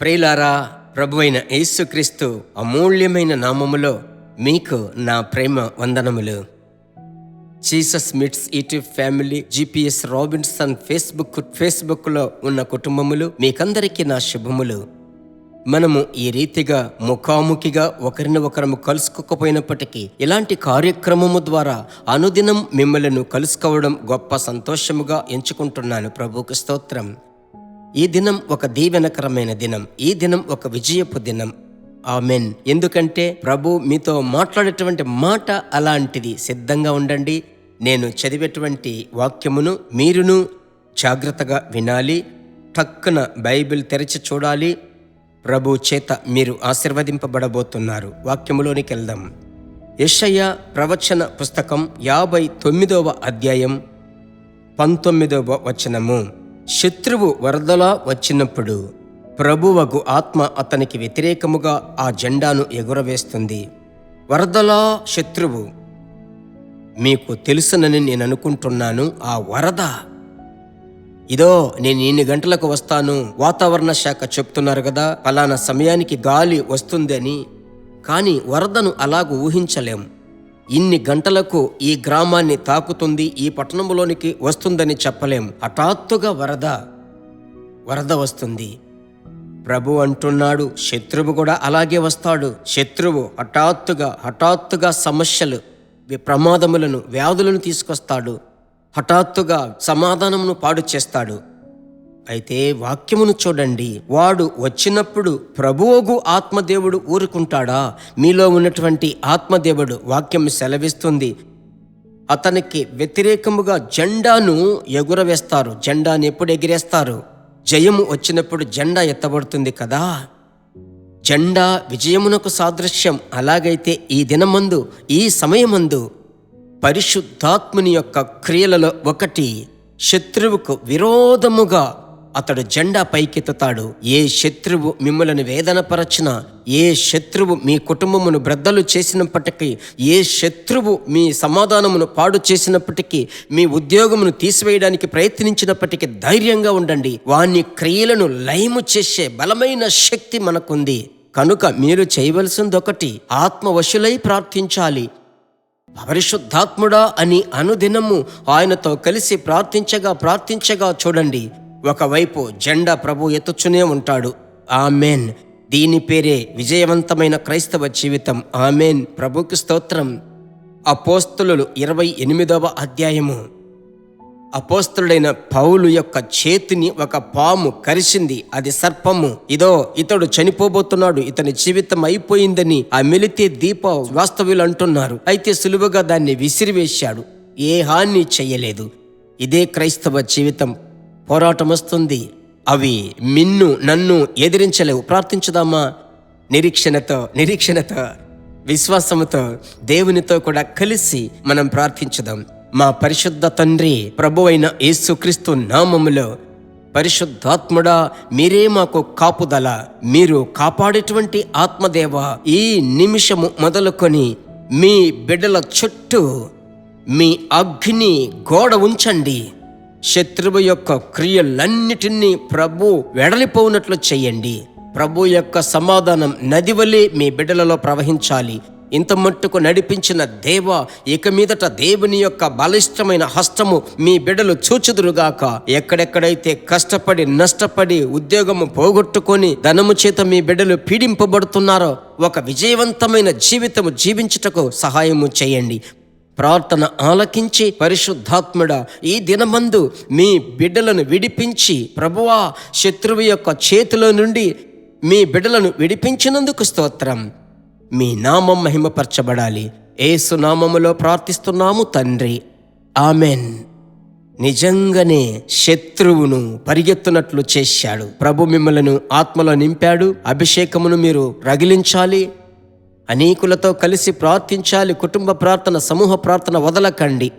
ప్రియులారా, ప్రభువైన యేసుక్రీస్తు అమూల్యమైన నామములో మీకు నా ప్రేమ వందనములు. Jesus meets YouTube family, GPS Robinson ఫేస్బుక్లో ఉన్న కుటుంబములు మీకందరికీ నా శుభములు. మనము ఈ రీతిగా ముఖాముఖిగా ఒకరిని ఒకరము కలుసుకోకపోయినప్పటికీ ఇలాంటి కార్యక్రమము ద్వారా అనుదినం మిమ్మలను కలుసుకోవడం గొప్ప సంతోషముగా ఎంచుకుంటున్నాను. ప్రభువుకు స్తోత్రం. ఈ దినం ఒక దీవెనకరమైన దినం, ఈ దినం ఒక విజయపు దినం. ఆమెన్. ఎందుకంటే ప్రభు మీతో మాట్లాడేటువంటి మాట అలాంటిది. సిద్ధంగా ఉండండి. నేను చదివేటువంటి వాక్యమును మీరును జాగ్రత్తగా వినాలి. టక్కున బైబిల్ తెరిచి చూడాలి. ప్రభు చేత మీరు ఆశీర్వదింపబడబోతున్నారు. వాక్యములోనికి వెళ్దాం. యెషయా ప్రవచన పుస్తకం 59వ అధ్యాయం 19వ వచనము. శత్రువు వరదలా వచ్చినప్పుడు ప్రభువగు ఆత్మ అతనికి వ్యతిరేకముగా ఆ జెండాను ఎగురవేస్తుంది. వరదలా శత్రువు మీకు తెలుసునని నేను అనుకుంటున్నాను. ఆ వరద ఇదో నేను ఇన్ని గంటలకు వస్తాను, వాతావరణ శాఖ చెప్తున్నారు కదా, ఫలానా సమయానికి గాలి వస్తుంది అని. కానీ వరదను అలాగూ ఊహించలేం. ఇన్ని గంటలకు ఈ గ్రామాన్ని తాకుతుంది, ఈ పట్టణంలోనికి వస్తుందని చెప్పలేం. హఠాత్తుగా వరద వస్తుంది. ప్రభు అంటున్నాడు, శత్రువు కూడా అలాగే వస్తాడు. శత్రువు హఠాత్తుగా సమస్యలు, ప్రమాదములను, వ్యాధులను తీసుకొస్తాడు. హఠాత్తుగా సమాధానమును పాడు చేస్తాడు. అయితే వాక్యమును చూడండి. వాడు వచ్చినప్పుడు ప్రభువుగు ఆత్మదేవుడు ఊరుకుంటాడా? మీలో ఉన్నటువంటి ఆత్మదేవుడు, వాక్యం సెలవిస్తుంది, అతనికి వ్యతిరేకముగా జెండాను ఎగురవేస్తారు. జెండాను ఎప్పుడు ఎగిరేస్తారు? జయము వచ్చినప్పుడు జెండా ఎత్తబడుతుంది కదా. జెండా విజయమునకు సాదృశ్యం. అలాగైతే ఈ దినమందు, ఈ సమయమందు పరిశుద్ధాత్ముని యొక్క క్రియలలో ఒకటి, శత్రువుకు విరోధముగా అతడు జెండా పైకెత్తుతాడు. ఏ శత్రువు మిమ్మల్ని వేదనపరచినా, ఏ శత్రువు మీ కుటుంబమును బ్రద్దలు చేసినప్పటికీ, ఏ శత్రువు మీ సమాధానమును పాడు చేసినప్పటికీ, మీ ఉద్యోగమును తీసివేయడానికి ప్రయత్నించినప్పటికీ ధైర్యంగా ఉండండి. వాని క్రియలను లయము చేసే బలమైన శక్తి మనకుంది. కనుక మీరు చేయవలసింది ఒకటి, ఆత్మవశులై ప్రార్థించాలి. పరిశుద్ధాత్ముడా అని అనుదినము ఆయనతో కలిసి ప్రార్థించగా చూడండి, ఒకవైపు జెండా ప్రభు ఎత్తుచునే ఉంటాడు. ఆమెన్. దీని పేరే విజయవంతమైన క్రైస్తవ జీవితం. ఆమెన్. ప్రభుకి స్తోత్రం. అపోస్తలులు 28వ అధ్యాయము. అపోస్తలుడైన పౌలు యొక్క చేతిని ఒక పాము కరిచింది. అది సర్పము. ఇదో ఇతడు చనిపోబోతున్నాడు, ఇతని జీవితం అయిపోయిందని ఆ మిలితే దీప వాస్తవ్యులు అంటున్నారు. అయితే సులువుగా దాన్ని విసిరివేశాడు. ఏ హాని చెయ్యలేదు. ఇదే క్రైస్తవ జీవితం. పోరాటం వస్తుంది, అవి నన్ను ఎదిరించలేవు. ప్రార్థించుదామా? నిరీక్షణతో విశ్వాసముతో దేవునితో కూడా కలిసి మనం ప్రార్థించుదాం. మా పరిశుద్ధ తండ్రి, ప్రభువైన యేసుక్రీస్తు నామములో, పరిశుద్ధాత్ముడా, మీరే మాకు కాపుదల. మీరు కాపాడేటువంటి ఆత్మదేవ, ఈ నిమిషము మొదలుకొని మీ బిడ్డల చుట్టూ మీ అగ్ని గోడ ఉంచండి. శత్రువు యొక్క క్రియలన్నిటినీ ప్రభు వెడలిపోనట్లు చెయ్యండి. ప్రభు యొక్క సమాధానం నదివలే మీ బిడ్డలలో ప్రవహించాలి. ఇంత మట్టుకు నడిపించిన దేవ, ఇక మీదట దేవుని యొక్క బలిష్టమైన హస్తము మీ బిడ్డలు చూచుదురుగాక. ఎక్కడెక్కడైతే కష్టపడి నష్టపడి ఉద్యోగము పోగొట్టుకొని ధనము చేత మీ బిడ్డలు పీడింపబడుతున్నారో, ఒక విజయవంతమైన జీవితము జీవించుటకు సహాయము చేయండి. ప్రార్థన ఆలకించి పరిశుద్ధాత్ముడా, ఈ దినమందు మీ బిడ్డలను విడిపించి, ప్రభువా, శత్రువు యొక్క చేతిలో నుండి మీ బిడ్డలను విడిపించినందుకు స్తోత్రం. మీ నామం మహిమపరచబడాలి. యేసు నామములో ప్రార్థిస్తున్నాము తండ్రి. ఆమెన్. నిజంగానే శత్రువును పరిగెత్తునట్లు చేశాడు. ప్రభు మిమ్మలను ఆత్మలో నింపాడు. అభిషేకమును మీరు రగిలించాలి. అనేకులతో కలిసి ప్రార్థించాలి. కుటుంబ ప్రార్థన, సమూహ ప్రార్థన వదలకండి.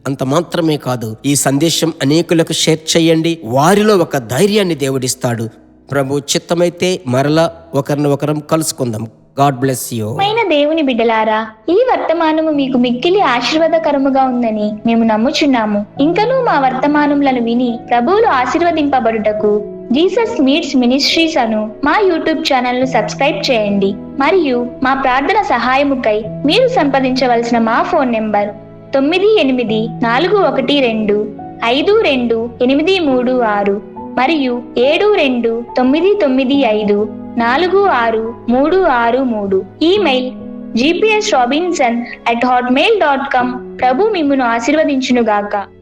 అంత మాత్రమే కాదు, ఈ సందేశం అనేకులకు షేర్ చేయండి. వారిలో ఒక ధైర్యాన్ని దేవుడిస్తాడు. ప్రభు చిత్తమైతే మరలా ఒకరిని కలుసుకుందాం. God bless you. దేవుని బిడ్డలారా, ఈ వర్తమానము మీకు మిక్కిలి ఆశీర్వాదకరముగా ఉందని మేము నమ్ముచున్నాము. ఇంకనూ మా వర్తమానములను విని ప్రభువులు ఆశీర్వదింపబడుటకు జీసస్ మీట్స్ మినిస్ట్రీస్ అను మా యూట్యూబ్ ఛానల్ ను సబ్స్క్రైబ్ చేయండి. మరియు మా ప్రార్థన సహాయముకై మీరు సంప్రదించవలసిన మా ఫోన్ నెంబర్ 9841425236 మరియు 7299546363. Email gpsrobinson@hotmail.com. ప్రభు మిమ్మును ఆశీర్వదించునుగాక.